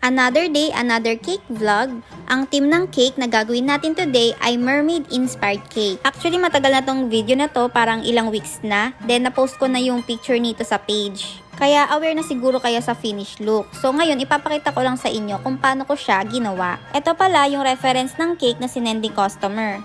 Another day, another cake vlog. Ang team ng cake na gagawin natin today ay mermaid inspired cake. Actually, matagal na tong video na to, parang ilang weeks na. Then, na-post ko na yung picture nito sa page. Kaya aware na siguro kayo sa finished look. So ngayon, ipapakita ko lang sa inyo kung paano ko siya ginawa. Ito pala yung reference ng cake na sinending customer.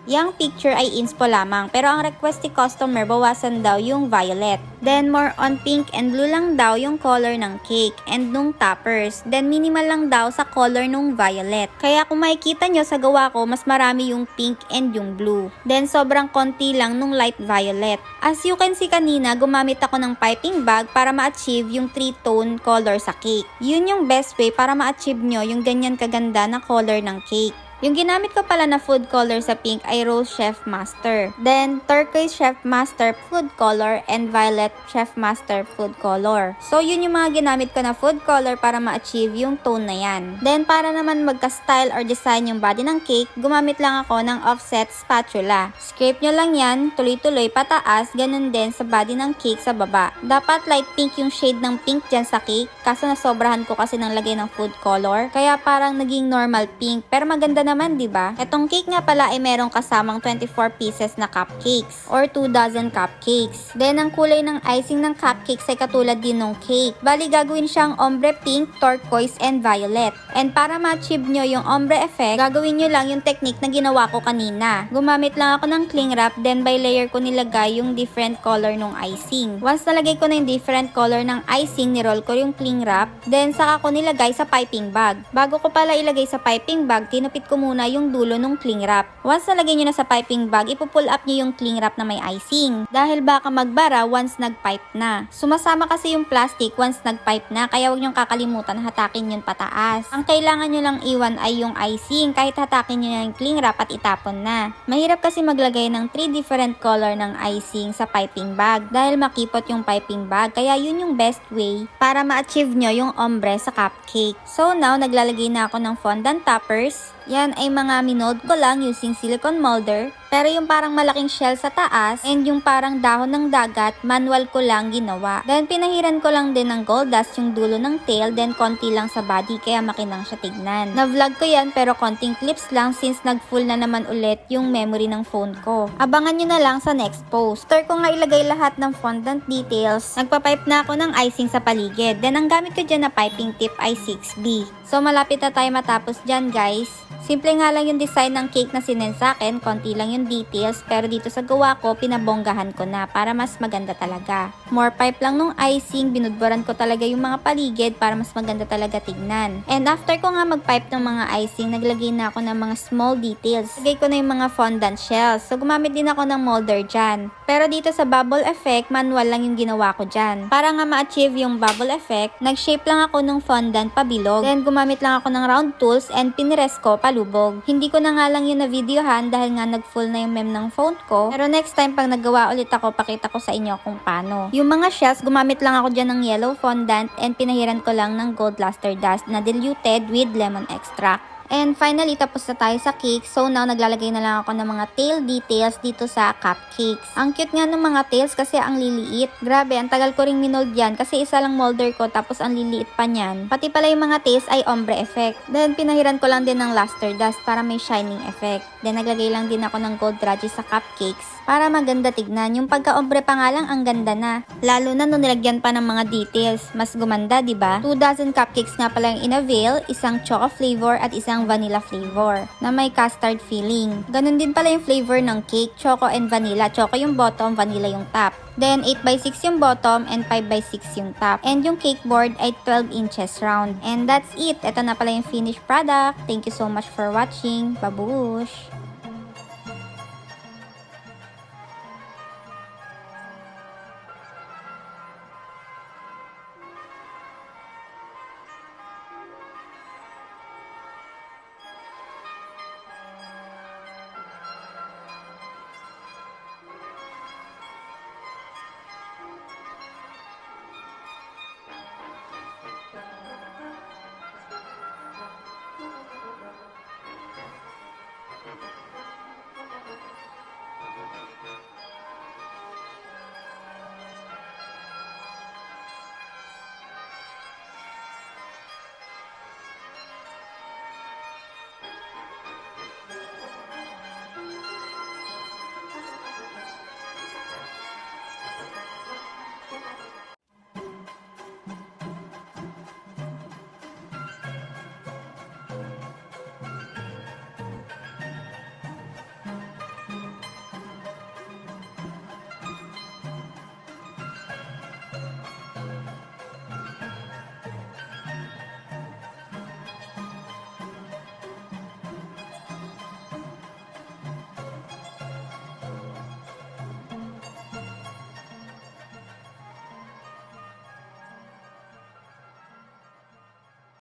Yang picture ay inspo lamang, pero ang request ni customer bawasan daw yung violet. Then more on pink and blue lang daw yung color ng cake and nung toppers. Then minimal lang daw sa color nung violet. Kaya kung makikita nyo sa gawa ko, mas marami yung pink and yung blue. Then sobrang konti lang nung light violet. As you can see kanina, gumamit ako ng piping bag para ma-achieve yung 3-tone color sa cake. Yun yung best way para ma-achieve nyo yung ganyan kaganda na color ng cake. Yung ginamit ko pala na food color sa pink ay Rose Chef Master. Then, Turquoise Chef Master food color and Violet Chef Master food color. So, yun yung mga ginamit ko na food color para ma-achieve yung tone na yan. Then, para naman magka-style or design yung body ng cake, gumamit lang ako ng offset spatula. Scrape nyo lang yan, tuloy-tuloy pataas, ganun din sa body ng cake sa baba. Dapat light pink yung shade ng pink dyan sa cake, kaso nasobrahan ko kasi ng lagay ng food color. Kaya parang naging normal pink, pero maganda naman, di ba? Etong cake nga pala ay merong kasamang 24 pieces na cupcakes or 2 dozen cupcakes. Then ang kulay ng icing ng cupcakes ay katulad din ng cake. Bali gagawin siyang ombre pink, turquoise, and violet. And para ma-achieve nyo yung ombre effect, gagawin nyo lang yung technique na ginawa ko kanina. Gumamit lang ako ng cling wrap, then by layer ko nilagay yung different color ng icing. Once nalagay ko na yung different color ng icing, niroll ko yung cling wrap, then saka ko nilagay sa piping bag. Bago ko pala ilagay sa piping bag, tinupit ko muna yung dulo ng cling wrap. Once nalagay nyo na sa piping bag, ipupull up nyo yung cling wrap na may icing. Dahil baka magbara once nag-pipe na. Sumasama kasi yung plastic once nag-pipe na, kaya huwag nyong kakalimutan hatakin yun pataas. Ang kailangan nyo lang iwan ay yung icing, kahit hatakin nyo na yung cling wrap at itapon na. Mahirap kasi maglagay ng 3 different color ng icing sa piping bag dahil makipot yung piping bag, kaya yun yung best way para ma-achieve nyo yung ombre sa cupcake. So now, naglalagay na ako ng fondant toppers. Yan ay mga minold ko lang using silicone molder. Pero yung parang malaking shell sa taas and yung parang dahon ng dagat, manual ko lang ginawa. Then pinahiran ko lang din ng gold dust yung dulo ng tail, then konti lang sa body kaya makinang siya tignan. Na-vlog ko yan pero konting clips lang since nag-full na naman ulit yung memory ng phone ko. Abangan nyo na lang sa next post. After ko nga ilagay lahat ng fondant details, nagpa-pipe na ako ng icing sa paligid. Then ang gamit ko dyan na piping tip ay 6B. So malapit na tayo matapos dyan guys. Simple nga lang yung design ng cake na sinend sa akin, konti lang yung details, pero dito sa gawa ko, pinabonggahan ko na para mas maganda talaga. More pipe lang nung icing, binudburan ko talaga yung mga paligid para mas maganda talaga tignan. And after ko nga mag-pipe ng mga icing, naglagay na ako ng mga small details. Lagay ko na yung mga fondant shells, so gumamit din ako ng molder dyan. Pero dito sa bubble effect, manual lang yung ginawa ko dyan. Para nga ma-achieve yung bubble effect, nag-shape lang ako ng fondant pabilog. Then gumamit lang ako ng round tools and pinires ko palubog. Hindi ko na nga lang yun na videohan dahil nga nag-full na yung mem ng phone ko. Pero next time pag nagawa ulit ako, pakita ko sa inyo kung paano. Yung mga shells, gumamit lang ako dyan ng yellow fondant and pinahiran ko lang ng gold luster dust na diluted with lemon extract. And finally, tapos na tayo sa cake. So now, naglalagay na lang ako ng mga tail details dito sa cupcakes. Ang cute nga ng mga tails kasi ang liliit. Grabe, ang tagal ko ring minold yan kasi isa lang molder ko tapos ang liliit pa niyan. Pati pala yung mga tails ay ombre effect. Then pinahiran ko lang din ng luster dust para may shining effect. Then naglagay lang din ako ng gold drudges sa cupcakes para maganda tignan. Yung pagka-ombre pa nga lang, ang ganda na. Lalo na nung nilagyan pa ng mga details. Mas gumanda, diba? 2 dozen cupcakes nga pala yung in-avail, isang choco flavor at isang vanilla flavor na may custard filling. Ganun din pala yung flavor ng cake, choco and vanilla. Choco yung bottom, vanilla yung top. Then 8x6 yung bottom and 5x6 yung top. And yung cake board ay 12 inches round. And that's it. Ito na pala yung finished product. Thank you so much for watching. Babush!